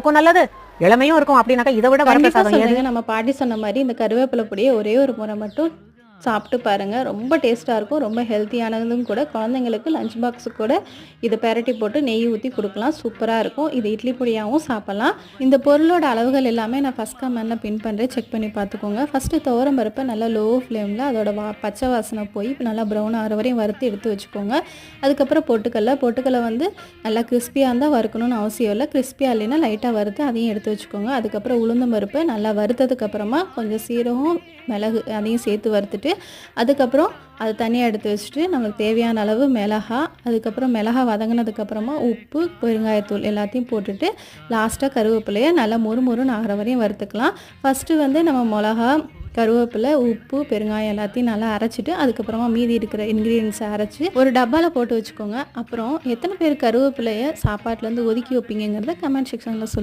உடம்புக்கும் நல்லது, இளமையும் இருக்கும். அப்படின்னாக்கா இதை விட கண்டிப்பா வரப்பிரசாதம் ஏது? சொல்றேங்க. நம்ம பாட்டி சொன்ன மாரி இந்த கருவேப்பிலை பொடிய ஒரே ஒரு முறை மட்டும் சாப்பிட்டு பாருங்க. ரொம்ப டேஸ்ட்டா இருக்கும். ரொம்ப ஹெல்த்தியானதும் கூட. குழந்தைங்களுக்கு லஞ்ச் பாக்ஸு கூட இத பெரட்டி போட்டு நெய் ஊத்தி குடுக்கலாம். சூப்பரா இருக்கும். இது இட்லி பொடியாவும் சாப்பிடலாம். இந்த பொருளோட அளவுகள் எல்லாமே நான் ஃபர்ஸ்ட் கமெண்ட்ல பின் பண்றேன். செக் பண்ணி பார்த்துக்கோங்க. ஃபர்ஸ்ட்டு துவரம் பருப்பை நல்லா லோ ஃப்ளேமில் அதோட பச்சை வாசனை போய் நல்லா ப்ரௌன் ஆகிற வரையும் வறுத்து எடுத்து வச்சுக்கோங்க. அதுக்கப்புறம் பொட்டுக்கல்லை வந்து நல்லா கிறிஸ்பியாக இருந்தால் வறுக்கணும்னு அவசியம் இல்லை. கிறிஸ்பியாக இல்லைன்னா லைட்டாக வறுத்து அதையும் எடுத்து வச்சுக்கோங்க. அதுக்கப்புறம் உளுந்தம் பருப்பு நல்லா வறுத்ததுக்கப்புறமா கொஞ்சம் சீரகம், மிளகு அதையும் சேர்த்து வறுத்துட்டு அதுக்கப்புறம் அது தனியாக எடுத்து வச்சுட்டு நம்மளுக்கு தேவையான அளவு மிளகா, அதுக்கப்புறம் மிளகா வதங்கினதுக்கப்புறமா உப்பு, பெருங்காயத்தூள் எல்லாத்தையும் போட்டுட்டு லாஸ்ட்டாக கருவேப்பிலையை நல்லா மொறுமொறுன்னு ஆகிற வரையும் வறுத்துக்கலாம். ஃபஸ்ட்டு வந்து நம்ம மிளகா, கருவேப்பிலை, உப்பு, பெருங்காயம் எல்லாத்தையும் நல்லா அரைச்சிட்டு அதுக்கப்புறமா மீதி இருக்கிற இன்க்ரீடியன்ஸை அரைச்சி ஒரு டப்பாவில் போட்டு வச்சுக்கோங்க. அப்புறம் எத்தனை பேர் கருவேப்பிலையை சாப்பாட்டிலேருந்து ஒதுக்கி வைப்பீங்கிறத கமெண்ட் செக்ஷனில் சொல்லுங்கள்.